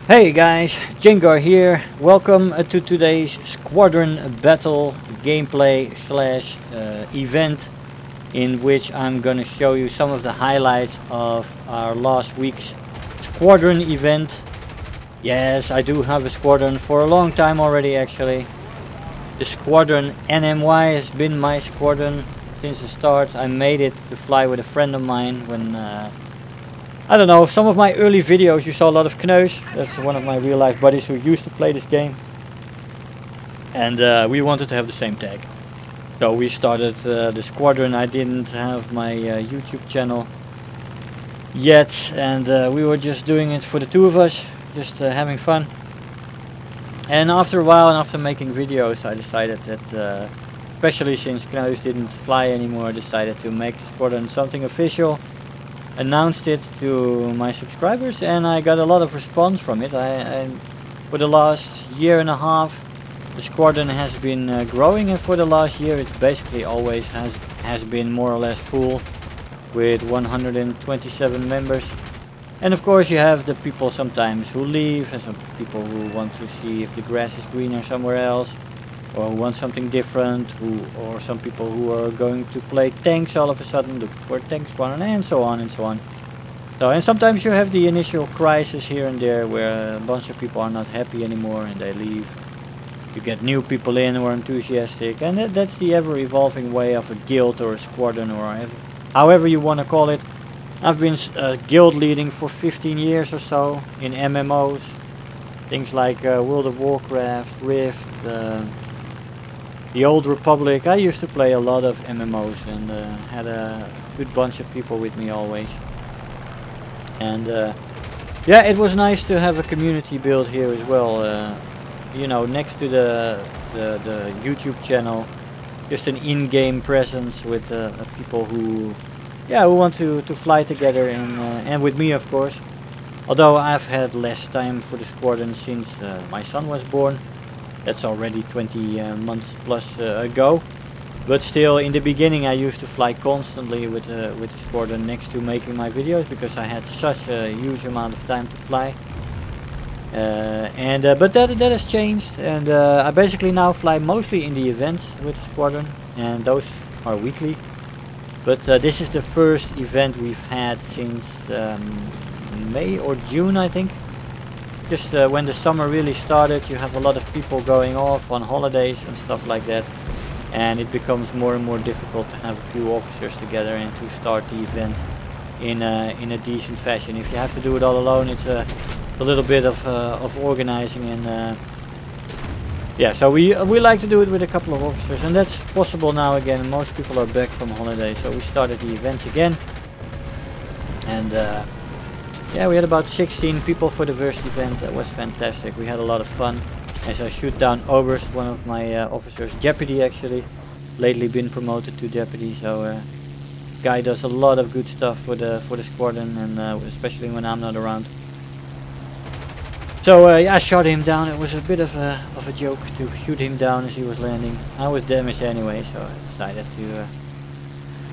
Hey guys, Jengar here. Welcome to today's Squadron Battle gameplay slash event, in which I'm gonna show you some of the highlights of our last week's Squadron event. Yes, I do have a Squadron for a long time already actually. The Squadron NMY has been my Squadron since the start. I made it to fly with a friend of mine when I don't know, some of my early videos you saw a lot of Kneus. That's one of my real life buddies who used to play this game. And we wanted to have the same tag. So we started the Squadron. I didn't have my YouTube channel yet. And we were just doing it for the two of us. Just having fun. And after a while and after making videos I decided that, especially since Kneus didn't fly anymore, I decided to make the Squadron something official. Announced it to my subscribers and I got a lot of response from it. For the last year and a half the Squadron has been growing, and for the last year it basically always has been more or less full with 127 members. And of course you have the people sometimes who leave, and some people who want to see if the grass is greener somewhere else, or want something different, or some people who are going to play tanks all of a sudden, look for tank Squadron, and so on and so on. So, and sometimes you have the initial crisis here and there where a bunch of people are not happy anymore and they leave. You get new people in who are enthusiastic, and that's the ever-evolving way of a guild or a Squadron, or however you want to call it. I've been guild leading for 15 years or so in MMOs. Things like World of Warcraft, Rift, the Old Republic. I used to play a lot of MMOs and had a good bunch of people with me always. And yeah, it was nice to have a community build here as well. You know, next to the YouTube channel, just an in-game presence with people who want to fly together, and with me of course. Although I've had less time for the Squadron since my son was born. That's already 20 months plus ago. But still, in the beginning I used to fly constantly with the Squadron next to making my videos, because I had such a huge amount of time to fly. But that has changed, and I basically now fly mostly in the events with the Squadron, and those are weekly. But this is the first event we've had since May or June, I think. Just when the summer really started, you have a lot of people going off on holidays and stuff like that, and it becomes more and more difficult to have a few officers together and to start the event in a decent fashion. If you have to do it all alone, it's a little bit of organizing, and yeah, so we like to do it with a couple of officers, and that's possible now again. Most people are back from holiday, so we started the events again, and yeah, we had about 16 people for the Verst event. That was fantastic. We had a lot of fun. As I shoot down Oberst, one of my officers, Deputy actually, lately been promoted to Deputy. So guy does a lot of good stuff for the Squadron, and especially when I'm not around. So yeah, I shot him down. It was a bit of a joke to shoot him down as he was landing. I was damaged anyway, so I decided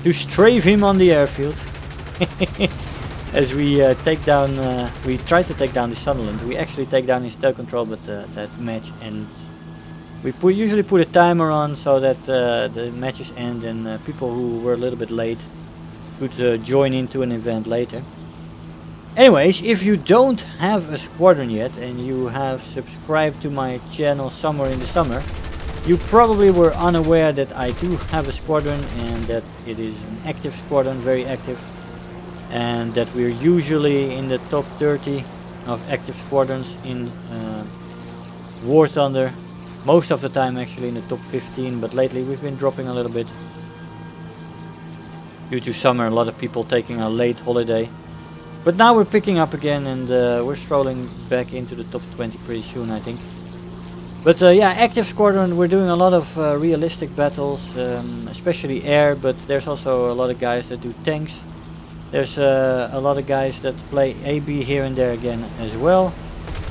to strafe him on the airfield. As we we tried to take down the Sunderland. We actually take down his tail control, but that match ends. We usually put a timer on so that the matches end, and people who were a little bit late could join into an event later. Anyways, if you don't have a Squadron yet and you have subscribed to my channel somewhere in the summer, you probably were unaware that I do have a Squadron, and that it is an active Squadron, very active. And that we're usually in the top 30 of active Squadrons in War Thunder. Most of the time actually in the top 15, but lately we've been dropping a little bit. Due to summer, a lot of people taking a late holiday. But now we're picking up again, and we're strolling back into the top 20 pretty soon, I think. But yeah, active Squadron, we're doing a lot of realistic battles, especially air, but there's also a lot of guys that do tanks. There's a lot of guys that play AB here and there again as well.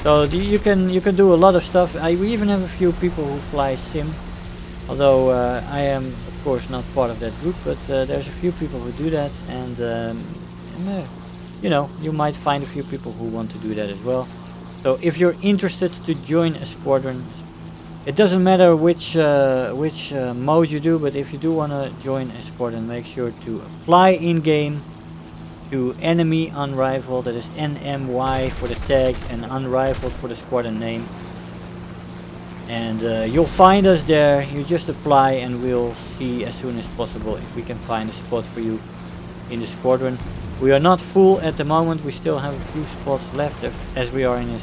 So you can do a lot of stuff. We even have a few people who fly sim. Although I am of course not part of that group, but there's a few people who do that, and you know, you might find a few people who want to do that as well. So if you're interested to join a squadron, it doesn't matter which mode you do, but if you do want to join a squadron, make sure to apply in game to enemy unrivaled, that is NMY for the tag and unrivaled for the squadron name. And you'll find us there. You just apply and we'll see as soon as possible if we can find a spot for you in the squadron. We are not full at the moment, we still have a few spots left as we are in this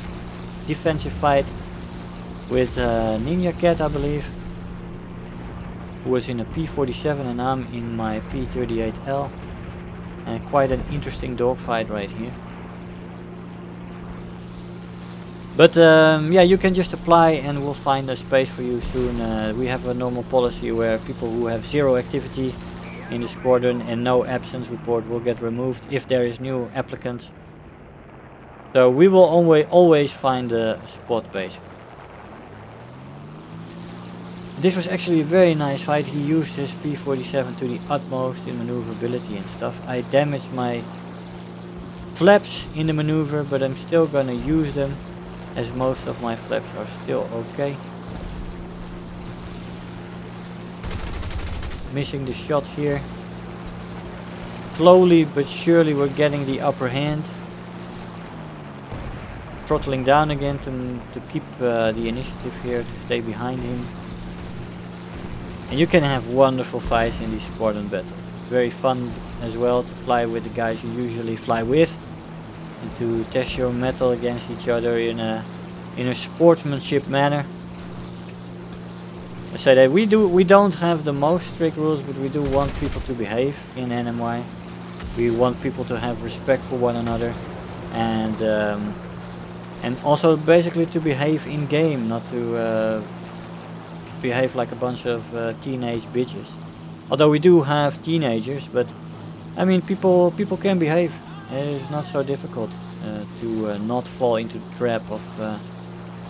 defensive fight with Ninja Cat, I believe, who was in a P-47 and I'm in my P-38L. And quite an interesting dogfight right here. But yeah, you can just apply and we'll find a space for you soon. We have a normal policy where people who have 0 activity in the squadron and no absence report will get removed if there is new applicants. So we will always find a spot basically. This was actually a very nice fight. He used his P-47 to the utmost in maneuverability and stuff. I damaged my flaps in the maneuver, but I'm still gonna use them as most of my flaps are still okay. Missing the shot here. Slowly but surely we're getting the upper hand. Throttling down again to keep the initiative here, to stay behind him. And you can have wonderful fights in these squadron battles. Very fun as well to fly with the guys you usually fly with, and to test your mettle against each other in a sportsmanship manner. I say that we don't have the most strict rules, but we do want people to behave in NMY. We want people to have respect for one another, and also basically to behave in game, not to behave like a bunch of teenage bitches. Although we do have teenagers, but I mean people can behave. It's not so difficult to not fall into the trap of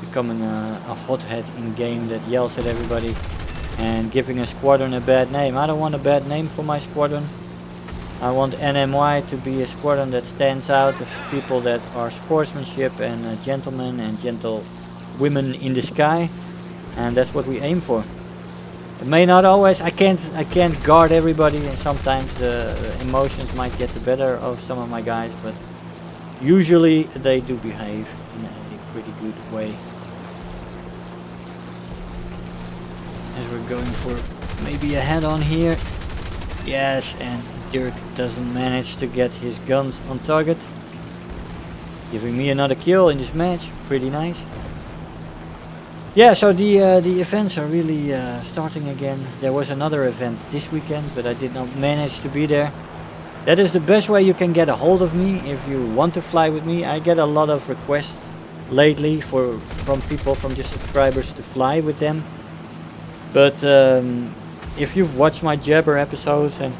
becoming a hothead in game that yells at everybody and giving a squadron a bad name. I don't want a bad name for my squadron. I want NMY to be a squadron that stands out of people that are sportsmanship and gentlemen and gentle women in the sky, and that's what we aim for. It may not always, I can't guard everybody, and sometimes the emotions might get the better of some of my guys, but usually they do behave in a pretty good way. As we're going for maybe a head-on here. Yes, and Dirk doesn't manage to get his guns on target. Giving me another kill in this match, pretty nice. Yeah, so the events are really starting again. There was another event this weekend, but I did not manage to be there. That is the best way you can get a hold of me if you want to fly with me. I get a lot of requests lately from people, from the subscribers, to fly with them. But if you've watched my Jabber episodes, and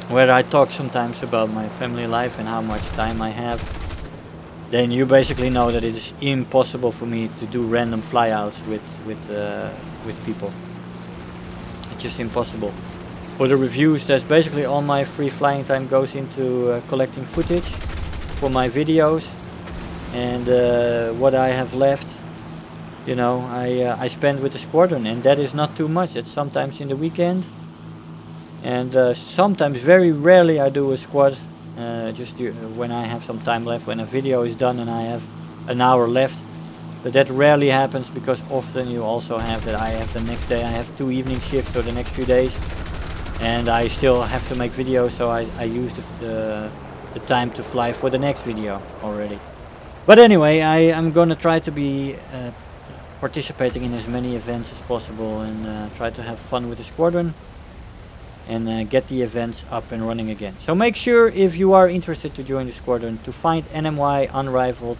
where I talk sometimes about my family life and how much time I have, then you basically know that it is impossible for me to do random flyouts with people. It's just impossible. For the reviews, that's basically all my free flying time goes into collecting footage for my videos, and what I have left, you know, I spend with the squadron, and that is not too much. It's sometimes in the weekend, and sometimes, very rarely, I do a squad. Just when I have some time left, when a video is done and I have an hour left. But that rarely happens, because often you also have that I have the next day, I have 2 evening shifts or the next few days, and I still have to make videos, so I use the time to fly for the next video already. But anyway, I'm gonna try to be participating in as many events as possible, and try to have fun with the squadron, and get the events up and running again. So make sure, if you are interested to join the squadron, to find NMY Unrivaled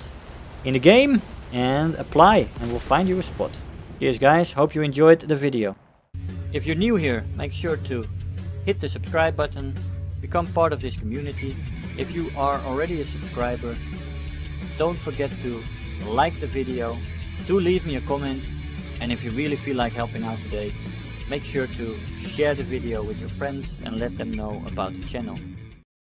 in the game and apply, and we'll find you a spot. Cheers guys, hope you enjoyed the video. If you're new here, make sure to hit the subscribe button, become part of this community. If you are already a subscriber, don't forget to like the video, do leave me a comment, and if you really feel like helping out today, make sure to share the video with your friends and let them know about the channel.